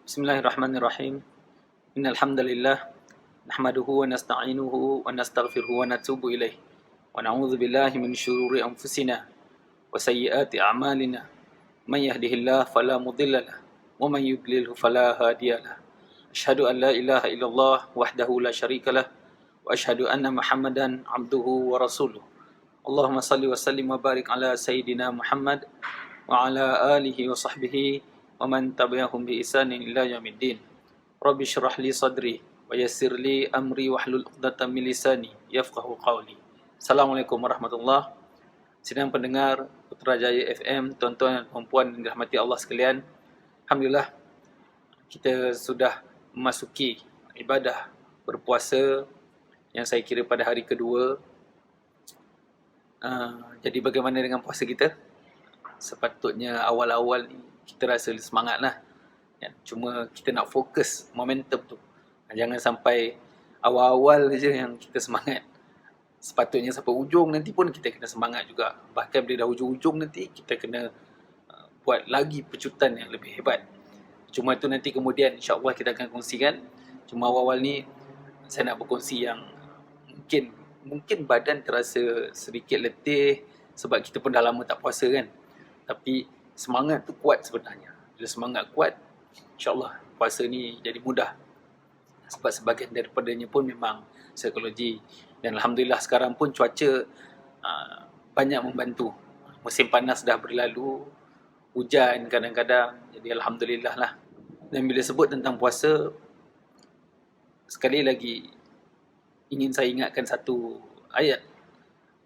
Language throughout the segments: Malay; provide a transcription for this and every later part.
Bismillahirrahmanirrahim. Innal hamdalillah nahmaduhu wa nasta'inuhu wa nastaghfiruhu wa natubu ilaih. Wa na'udzu billahi min syururi anfusina wa sayyiati a'malina. May yahdihillahu fala mudilla lahu wa may yudlilhu fala hadiyalah. Asyhadu an la ilaha illallah wahdahu la syarika lah wa asyhadu anna Muhammadan 'abduhu wa rasuluh. Allahumma salli wa sallim wa barik ala sayyidina Muhammad wa ala alihi wa sahbihi wa man tabi'ahum bi ihsanin ila yaumiddin. Rabbi syrah li sadri wa yassir li amri wahlul 'uqdatam min lisani yafqahu qawli. Assalamualaikum warahmatullahi. Sidang pendengar Putrajaya FM, tuan-tuan dan puan yang dirahmati Allah sekalian. Alhamdulillah kita sudah memasuki ibadah berpuasa yang saya kira pada hari kedua. Jadi bagaimana dengan puasa kita? Sepatutnya awal-awal ni kita rasa semangat lah. Cuma kita nak fokus momentum tu. Jangan sampai awal-awal je yang kita semangat. Sepatutnya sampai ujung nanti pun kita kena semangat juga. Bahkan bila dah ujung-ujung nanti kita kena buat lagi pecutan yang lebih hebat. Cuma tu nanti kemudian insya-Allah kita akan kongsikan. Cuma awal-awal ni saya nak berkongsi yang mungkin badan terasa sedikit letih sebab kita pun dah lama tak puasa kan. Tapi semangat tu kuat sebenarnya. Bila semangat kuat, insya-Allah puasa ni jadi mudah. Sebab sebahagian daripadanya pun memang psikologi. Dan Alhamdulillah sekarang pun cuaca banyak membantu. Musim panas dah berlalu, hujan kadang-kadang. Jadi Alhamdulillah lah. Dan bila sebut tentang puasa, sekali lagi ingin saya ingatkan satu ayat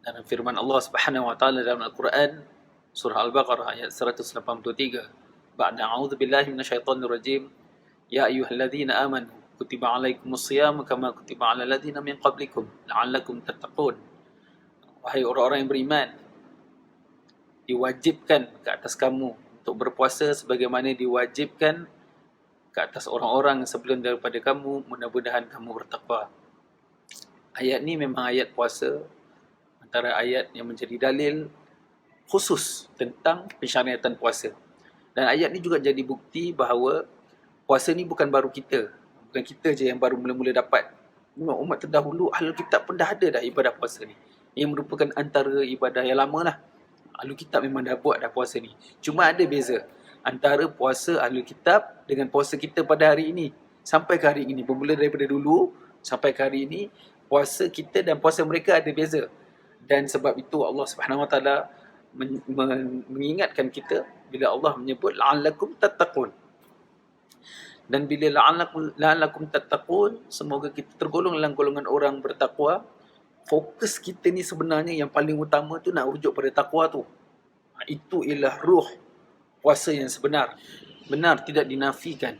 dalam firman Allah Subhanahu wa taala dalam Al-Quran, surah Al-Baqarah ayat 183. Ba'da a'udzu billahi minasyaitonir rajim. Ya ayyuhalladzina amanu kutiba alaikumus shiyam kama kutiba alal ladzina min qablikum la'allakum tattaqun. Wahai orang-orang yang beriman, diwajibkan ke atas kamu untuk berpuasa sebagaimana diwajibkan ke atas orang-orang sebelum daripada kamu, mudah-mudahan kamu bertakwa. Ayat ni memang ayat puasa, antara ayat yang menjadi dalil khusus tentang pensyariatan puasa. Dan ayat ni juga jadi bukti bahawa puasa ni bukan baru kita. Bukan kita je yang baru mula-mula dapat. Umat terdahulu, Ahlul Kitab pun dah ada dah ibadah puasa ni. Yang merupakan antara ibadah yang lama lah. Ahlul Kitab memang dah buat dah puasa ni. Cuma ada beza antara puasa Ahlul Kitab dengan puasa kita pada hari ini. Sampai ke hari ini. Bermula daripada dulu sampai ke hari ini, puasa kita dan puasa mereka ada beza. Dan sebab itu Allah Subhanahu Wa Taala mengingatkan kita bila Allah menyebut la'allakum tattaqun. Dan bila la'allakum tattaqun, semoga kita tergolong dalam golongan orang bertakwa. Fokus kita ni sebenarnya yang paling utama tu nak rujuk pada takwa tu. Itu ialah ruh puasa yang sebenar. Benar, tidak dinafikan.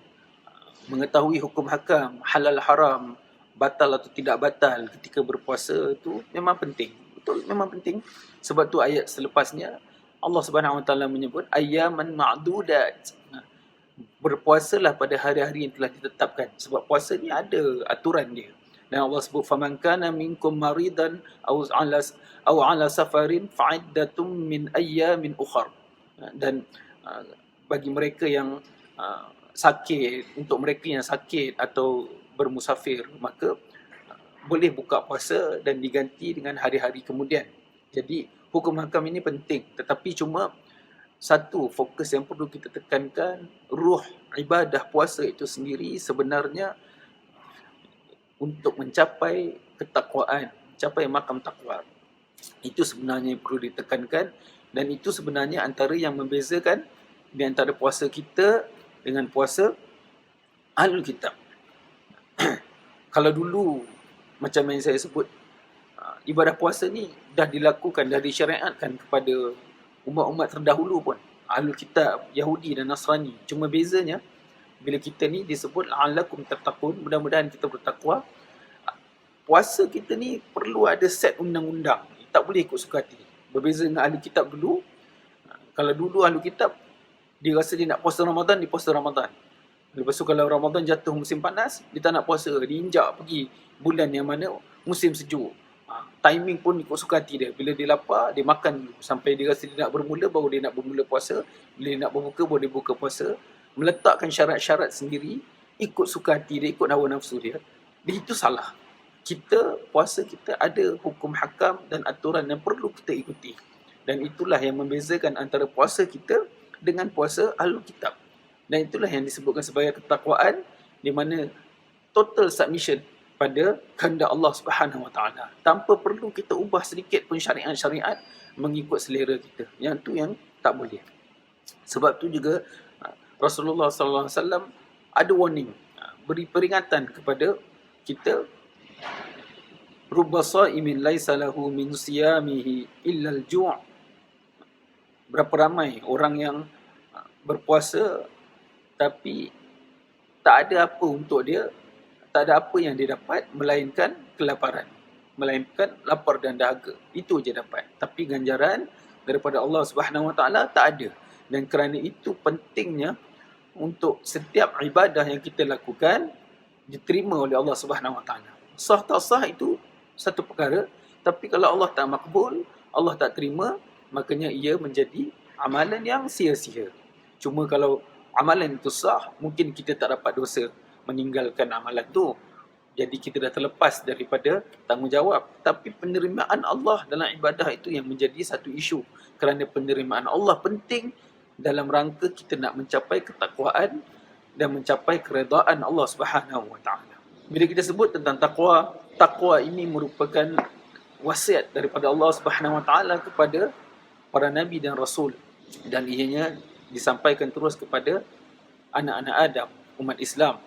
Mengetahui hukum hakam, halal haram, batal atau tidak batal ketika berpuasa tu memang penting. Betul, memang penting. Sebab tu ayat selepasnya Allah Subhanahu Wa Taala menyebut ayyaman ma'dudat. Berpuasalah pada hari-hari yang telah ditetapkan. Sebab puasa ni ada aturan dia. Dan Allah sebut faman kana minkum maridan aw ala safarin fa'iddatum min ayyamin ukhar. Dan bagi mereka yang sakit, untuk mereka yang sakit atau bermusafir, maka boleh buka puasa dan diganti dengan hari-hari kemudian. Jadi hukum hakam ini penting, tetapi cuma satu fokus yang perlu kita tekankan, ruh ibadah puasa itu sendiri sebenarnya untuk mencapai ketakwaan, mencapai makam takwa. Itu sebenarnya yang perlu ditekankan, dan itu sebenarnya antara yang membezakan di antara puasa kita dengan puasa Ahlul Kitab. Kalau dulu macam yang saya sebut, ibadah puasa ni dah dilakukan, dah disyariatkan kepada umat-umat terdahulu pun, Ahlul Kitab, Yahudi dan Nasrani. Cuma bezanya bila kita ni disebut la'allakum tattaqun, mudah-mudahan kita bertakwa. Puasa kita ni perlu ada set undang-undang, tak boleh ikut suka hati. Berbeza dengan Ahlul Kitab dulu. Kalau dulu Ahlul Kitab dia rasa dia nak puasa Ramadan, dia puasa Ramadan. Lepas tu kalau Ramadan jatuh musim panas, dia tak nak puasa, dia injak pergi bulan yang mana musim sejuk. Timing pun ikut suka hati dia. Bila dia lapar, dia makan dulu. Sampai dia rasa dia nak bermula, baru dia nak bermula puasa. Bila dia nak berbuka, baru dia buka puasa. meletakkan syarat-syarat sendiri, ikut suka hati dia, ikut hawa nafsu dia, itu salah. Puasa kita ada hukum hakam dan aturan yang perlu kita ikuti. Dan itulah yang membezakan antara puasa kita dengan puasa Ahlul Kitab. Dan itulah yang disebutkan sebagai ketakwaan, di mana total submission pada kehendak Allah Subhanahu Wa Taala, tanpa perlu kita ubah sedikit pun syariat-syariat mengikut selera kita. Yang tu yang tak boleh. Sebab tu juga Rasulullah sallallahu alaihi wasallam ada warning, beri peringatan kepada kita, rubba sha'imin laisa lahu min siyamihi illa al-ju'. Berapa ramai orang yang berpuasa tapi tak ada apa untuk dia, tak ada apa yang dia dapat melainkan kelaparan, melainkan lapar dan dahaga. Itu je dapat. Tapi ganjaran daripada Allah Subhanahu Wa Taala tak ada. Dan kerana itu pentingnya untuk setiap ibadah yang kita lakukan diterima oleh Allah Subhanahu Wa Taala. Sah tak sah itu satu perkara, tapi kalau Allah tak makbul, Allah tak terima, makanya ia menjadi amalan yang sia-sia. Cuma kalau amalan itu sah, mungkin kita tak dapat dosa meninggalkan amalan tu. Jadi kita dah terlepas daripada tanggungjawab. Tapi penerimaan Allah dalam ibadah itu yang menjadi satu isu. Kerana penerimaan Allah penting dalam rangka kita nak mencapai ketakwaan dan mencapai keredaan Allah Subhanahu Wa Taala. Bila kita sebut tentang takwa, takwa ini merupakan wasiat daripada Allah Subhanahu Wa Taala kepada para nabi dan rasul, dan ianya disampaikan terus kepada anak-anak Adam, umat Islam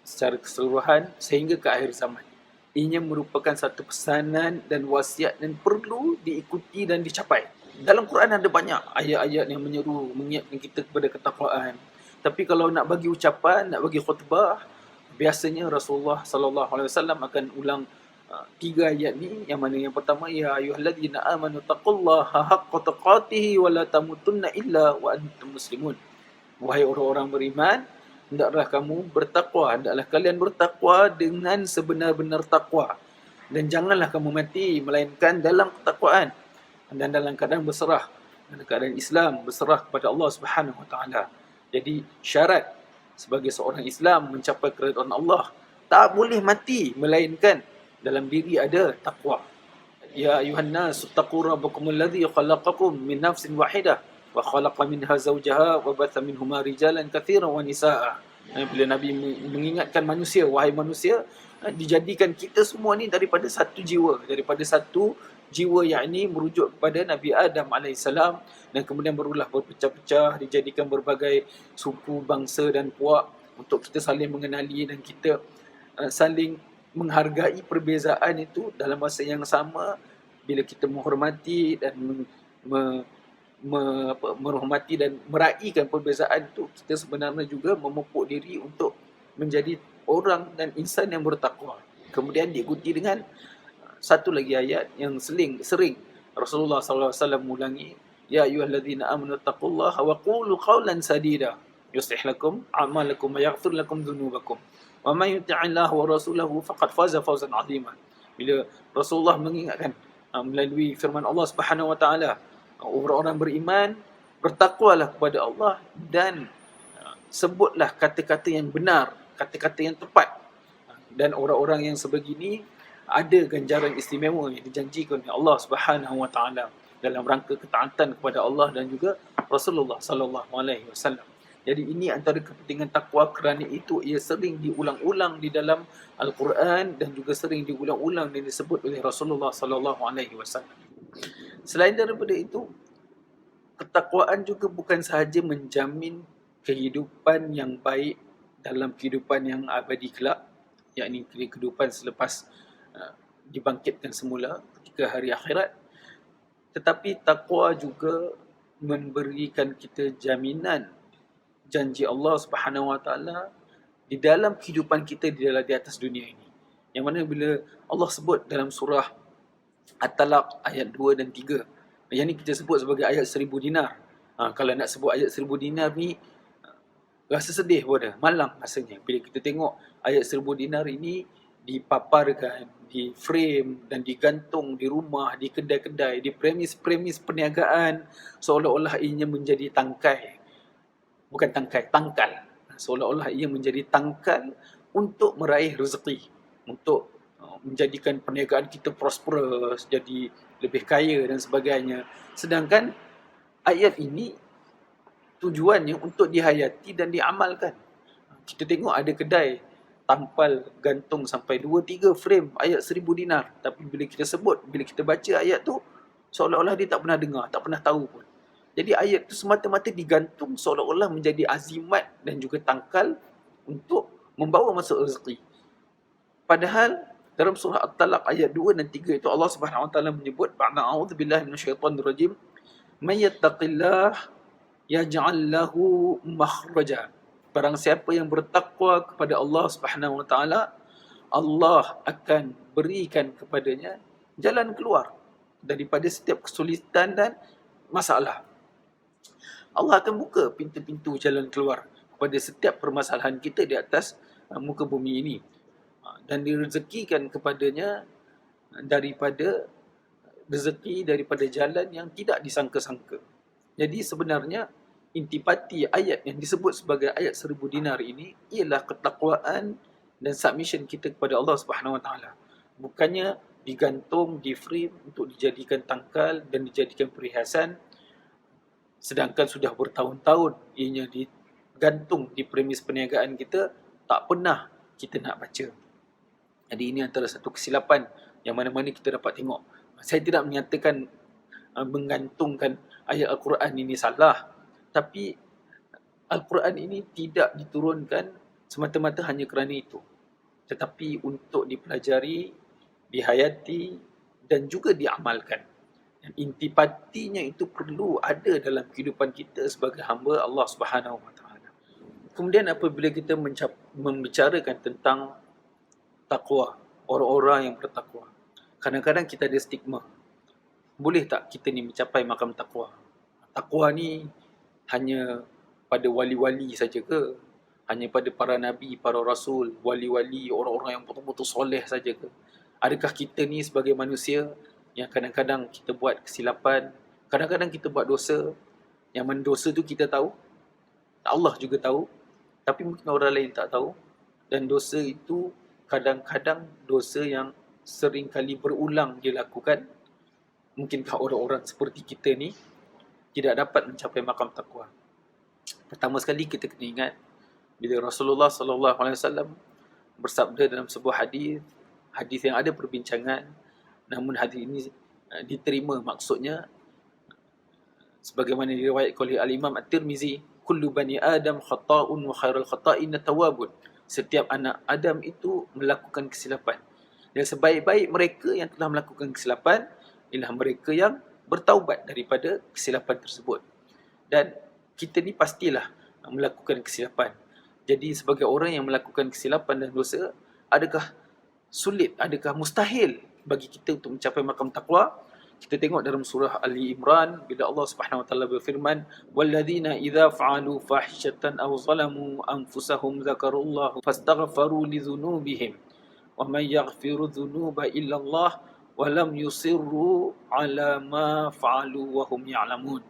secara keseluruhan sehingga ke akhir zaman. Ianya merupakan satu pesanan dan wasiat dan perlu diikuti dan dicapai. Dalam Quran ada banyak ayat-ayat yang menyeru, mengingatkan kita kepada ketakwaan. Tapi kalau nak bagi ucapan, nak bagi khutbah, biasanya Rasulullah sallallahu alaihi wasallam akan ulang 3 ayat ni, yang mana yang pertama, ya ayyuhalladzina amanu taqullaha haqqa tuqatih wa la tamutunna illa wa antum muslimun. Wahai orang-orang beriman, hendaklah kamu bertakwa, hendaklah kalian bertakwa dengan sebenar-benar takwa, dan janganlah kamu mati melainkan dalam ketakwaan dan dalam keadaan berserah, dalam keadaan Islam, berserah kepada Allah Subhanahu Wa Taala. Jadi syarat sebagai seorang Islam mencapai keridhaan Allah, tak boleh mati melainkan dalam diri ada takwa. Ya ayuhan nas taqu rabbakumul ladzi khalaqakum min nafsin wahidah wa khalaqa minha zawjaha wa batha minhuma rijalan katsiran wa nisaa. Bila Nabi mengingatkan manusia, wahai manusia, dijadikan kita semua ni daripada satu jiwa, daripada satu jiwa, yakni merujuk kepada Nabi Adam AS, dan kemudian barulah berpecah-pecah, dijadikan berbagai suku, bangsa dan puak untuk kita saling mengenali dan kita saling menghargai perbezaan itu dalam masa yang sama. Bila kita menghormati dan menghormati dan meraihkan perbezaan itu, kita sebenarnya juga memupuk diri untuk menjadi orang dan insan yang bertakwa. Kemudian diikuti dengan satu lagi ayat yang sering Rasulullah sallallahu alaihi wasallam ulangi, ya ayyuhalladzina amanu taqullaha wa qulu qawlan sadida yuslih lakum a'malakum wa yaghfir lakum dhunubakum wa may yuti'illaha wa rasulahu faqad faza fawzan 'azima. Bila Rasulullah mengingatkan melalui firman Allah Subhanahu Wa Taala, orang-orang beriman, bertakwalah kepada Allah dan sebutlah kata-kata yang benar, kata-kata yang tepat. Dan orang-orang yang sebegini ada ganjaran istimewa yang dijanjikan oleh Allah Subhanahu Wa Taala dalam rangka ketaatan kepada Allah dan juga Rasulullah sallallahu alaihi wasallam. Jadi ini antara kepentingan takwa, kerana itu ia sering diulang-ulang di dalam Al-Quran dan juga sering diulang-ulang dan disebut oleh Rasulullah sallallahu alaihi wasallam. Selain daripada itu, ketakwaan juga bukan sahaja menjamin kehidupan yang baik dalam kehidupan yang abadi kelak, yakni kehidupan selepas dibangkitkan semula ketika hari akhirat, tetapi takwa juga memberikan kita jaminan janji Allah Subhanahu Wa Taala di dalam kehidupan kita di atas dunia ini. Yang mana bila Allah sebut dalam surah At-Talaq ayat 2 dan 3, yang ni kita sebut sebagai ayat 1000 dinar. Kalau nak sebut ayat 1000 dinar ni, rasa sedih pun dah, malang rasanya bila kita tengok ayat 1000 dinar ini dipaparkan, di frame dan digantung di rumah, di kedai-kedai, di premis-premis perniagaan, seolah-olah ianya menjadi tangkai. Bukan tangkai, tangkal. seolah-olah ia menjadi tangkal untuk meraih rezeki, untuk menjadikan perniagaan kita prosperous, jadi lebih kaya dan sebagainya. Sedangkan ayat ini tujuannya untuk dihayati dan diamalkan. Kita tengok ada kedai tampal gantung sampai 2-3 frame ayat 1000 dinar. Tapi bila kita sebut, bila kita baca ayat tu, seolah-olah dia tak pernah dengar, tak pernah tahu pun. Jadi ayat tu semata-mata digantung seolah-olah menjadi azimat dan juga tangkal untuk membawa masuk rezeki. Padahal dalam surah At-Talaq ayat 2 dan 3 itu Allah Subhanahu Wa Taala menyebut, "Ba'da a'udzubillahi minasyaitonir rajim, may yattaqillah yaj'al lahu makhraja." Barang siapa yang bertakwa kepada Allah Subhanahu Wa Taala, Allah akan berikan kepadanya jalan keluar daripada setiap kesulitan dan masalah. Allah akan buka pintu-pintu jalan keluar kepada setiap permasalahan kita di atas muka bumi ini. Dan direzekikan kepadanya daripada rezeki daripada jalan yang tidak disangka-sangka. Jadi sebenarnya intipati ayat yang disebut sebagai ayat 1000 dinar ini ialah ketakwaan dan submission kita kepada Allah Subhanahu Wa Taala. Bukannya digantung, di frame untuk dijadikan tangkal dan dijadikan perhiasan, sedangkan sudah bertahun-tahun ianya digantung di premis perniagaan kita, tak pernah kita nak baca. Jadi ini antara satu kesilapan yang mana-mana kita dapat tengok. Saya tidak menyatakan menggantungkan ayat Al-Quran ini salah, tapi Al-Quran ini tidak diturunkan semata-mata hanya kerana itu, tetapi untuk dipelajari, dihayati dan juga diamalkan. Dan intipatinya itu perlu ada dalam kehidupan kita sebagai hamba Allah Subhanahu Wa Taala. Kemudian apabila kita membicarakan tentang takwa, orang-orang yang bertakwa, kadang-kadang kita ada stigma. Boleh tak kita ni mencapai makam takwa? Takwa ni hanya pada wali-wali saja ke? Hanya pada para nabi, para rasul, wali-wali, orang-orang yang betul-betul soleh saja ke? Adakah kita ni sebagai manusia yang kadang-kadang kita buat kesilapan, kadang-kadang kita buat dosa, yang mana dosa tu kita tahu, Allah juga tahu, tapi mungkin orang lain tak tahu. Dan dosa itu kadang-kadang dosa yang sering kali berulang dia lakukan. Mungkinkah orang-orang seperti kita ni tidak dapat mencapai makam takwa? Pertama sekali kita kena ingat bila Rasulullah sallallahu alaihi wasallam bersabda dalam sebuah hadis yang ada perbincangan, namun hadis ini diterima, maksudnya sebagaimana diriwayatkan oleh Al-Imam At-Tirmizi, kullu bani Adam khata'un wa khairul khata'in tawwabun. Setiap anak Adam itu melakukan kesilapan, dan sebaik-baik mereka yang telah melakukan kesilapan ialah mereka yang bertaubat daripada kesilapan tersebut. Dan kita ni pastilah melakukan kesilapan. Jadi sebagai orang yang melakukan kesilapan dan dosa, adakah sulit, adakah mustahil bagi kita untuk mencapai makam takwa? Kita tengok dalam surah Ali Imran bila Allah Subhanahu Wa Taala berfirman, "Walladzina idza fa'alu fahishatan aw zalamu anfusahum dzakarullah fastaghfaru lidzunubihim wa may yaghfiru dzunuba illa Allah wa lam yusirru 'ala ma fa'alu wa hum ya'lamun."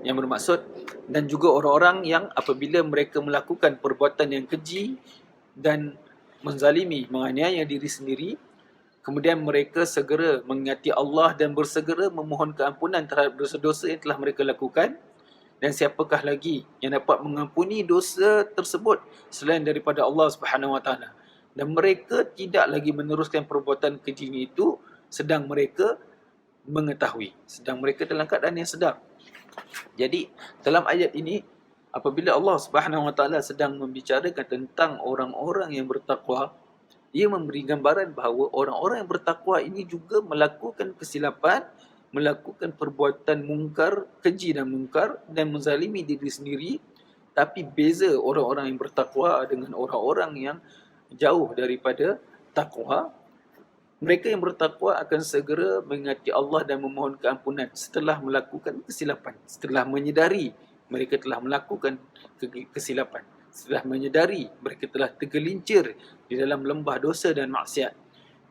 Yang bermaksud, dan juga orang-orang yang apabila mereka melakukan perbuatan yang keji dan menzalimi, menganiaya diri sendiri, kemudian mereka segera mengingati Allah dan bersegera memohon keampunan terhadap dosa-dosa yang telah mereka lakukan. Dan siapakah lagi yang dapat mengampuni dosa tersebut selain daripada Allah Subhanahu Wa Taala? Dan mereka tidak lagi meneruskan perbuatan keji itu sedang mereka mengetahui, sedang mereka dalam keadaan yang sedar. Jadi dalam ayat ini, apabila Allah Subhanahu Wa Taala sedang membicarakan tentang orang-orang yang bertakwa, ia memberi gambaran bahawa orang-orang yang bertakwa ini juga melakukan kesilapan, melakukan perbuatan mungkar, keji dan mungkar, dan menzalimi diri sendiri. Tapi beza orang-orang yang bertakwa dengan orang-orang yang jauh daripada takwa, mereka yang bertakwa akan segera mengingati Allah dan memohon keampunan setelah melakukan kesilapan, setelah menyedari mereka telah melakukan kesilapan, setelah menyedari mereka telah tergelincir di dalam lembah dosa dan maksiat.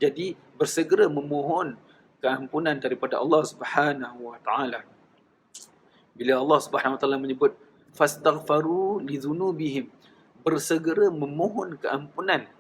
Jadi bersegera memohon keampunan daripada Allah Subhanahu Wa Taala. Bila Allah Subhanahu Wa Taala menyebut fastaghfaru lidzunubihim, bersegera memohon keampunan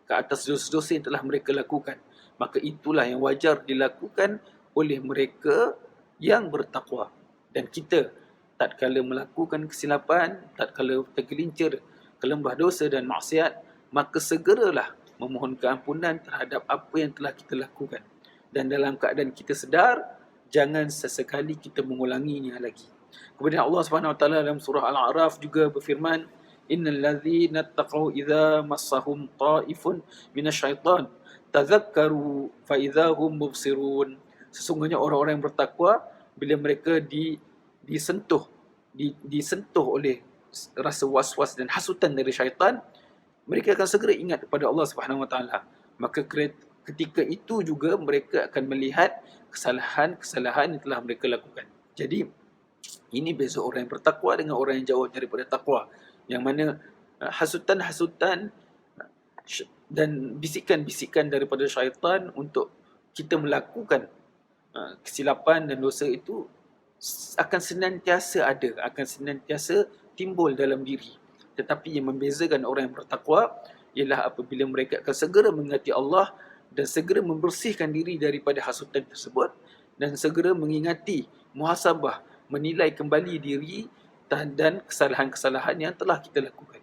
ke atas dosa-dosa yang telah mereka lakukan. Maka itulah yang wajar dilakukan oleh mereka yang bertakwa. Dan kita, tatkala melakukan kesilapan, tatkala tergelincir ke lembah dosa dan maksiat, maka segeralah memohon keampunan terhadap apa yang telah kita lakukan. Dan dalam keadaan kita sedar, jangan sesekali kita mengulanginya lagi. Kemudian Allah SWT dalam surah Al-A'raf juga berfirman, Innal ladzina taqaw idza massahum ta'ifun minasyaitan tadzakkaru fa idzahum mubsirun. Sesungguhnya orang-orang yang bertakwa bila mereka disentuh oleh rasa was-was dan hasutan dari syaitan, mereka akan segera ingat kepada Allah Subhanahu Wa Taala. Maka ketika itu juga mereka akan melihat kesalahan-kesalahan yang telah mereka lakukan. Jadi ini beza orang yang bertakwa dengan orang yang jauh daripada takwa. Yang mana hasutan-hasutan dan bisikan-bisikan daripada syaitan untuk kita melakukan kesilapan dan dosa itu akan senantiasa ada, akan senantiasa timbul dalam diri. Tetapi yang membezakan orang yang bertakwa ialah apabila mereka akan segera mengingati Allah dan segera membersihkan diri daripada hasutan tersebut dan segera mengingati muhasabah, menilai kembali diri dan kesalahan-kesalahan yang telah kita lakukan.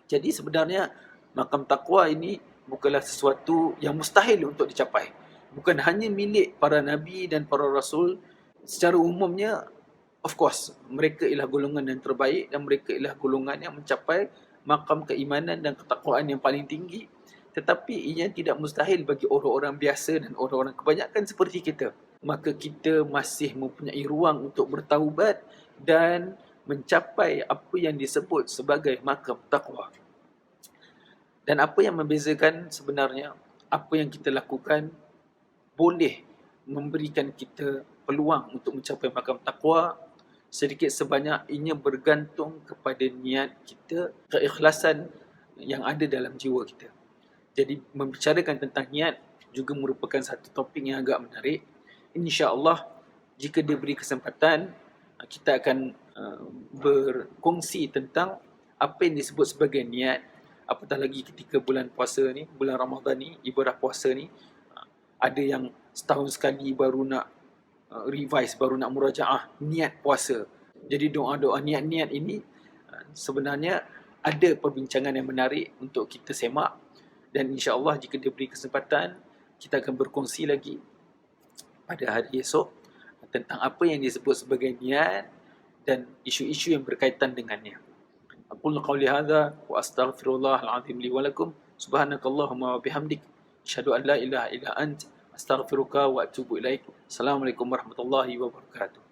Jadi sebenarnya makam takwa ini bukanlah sesuatu yang mustahil untuk dicapai. Bukan hanya milik para nabi dan para rasul. Secara umumnya, of course, mereka ialah golongan yang terbaik dan mereka ialah golongan yang mencapai makam keimanan dan ketakwaan yang paling tinggi. Tetapi ia tidak mustahil bagi orang-orang biasa dan orang-orang kebanyakan seperti kita. Maka kita masih mempunyai ruang untuk bertaubat dan mencapai apa yang disebut sebagai makam takwa. Dan apa yang membezakan sebenarnya, apa yang kita lakukan boleh memberikan kita peluang untuk mencapai makam takwa. Sedikit sebanyak ianya bergantung kepada niat kita, keikhlasan yang ada dalam jiwa kita. Jadi membicarakan tentang niat juga merupakan satu topik yang agak menarik. InsyaAllah jika diberi kesempatan, kita akan berkongsi tentang apa yang disebut sebagai niat. Apatah lagi ketika bulan puasa ni, bulan Ramadan ni, ibadah puasa ni, ada yang setahun sekali baru nak revise, baru nak murajaah niat puasa. Jadi doa-doa niat-niat ini sebenarnya ada perbincangan yang menarik untuk kita semak. Dan insya-Allah jika diberi kesempatan, kita akan berkongsi lagi pada hari esok tentang apa yang disebut sebagai niat dan isu-isu yang berkaitan dengannya. Aqulu qawli hadza wa astaghfirullahal azim li wa lakum. Subhanakallahumma wa bihamdik, asyhadu an la ilaha illa ant, astaghfiruka wa atubu ilaik. Assalamualaikum warahmatullahi wabarakatuh.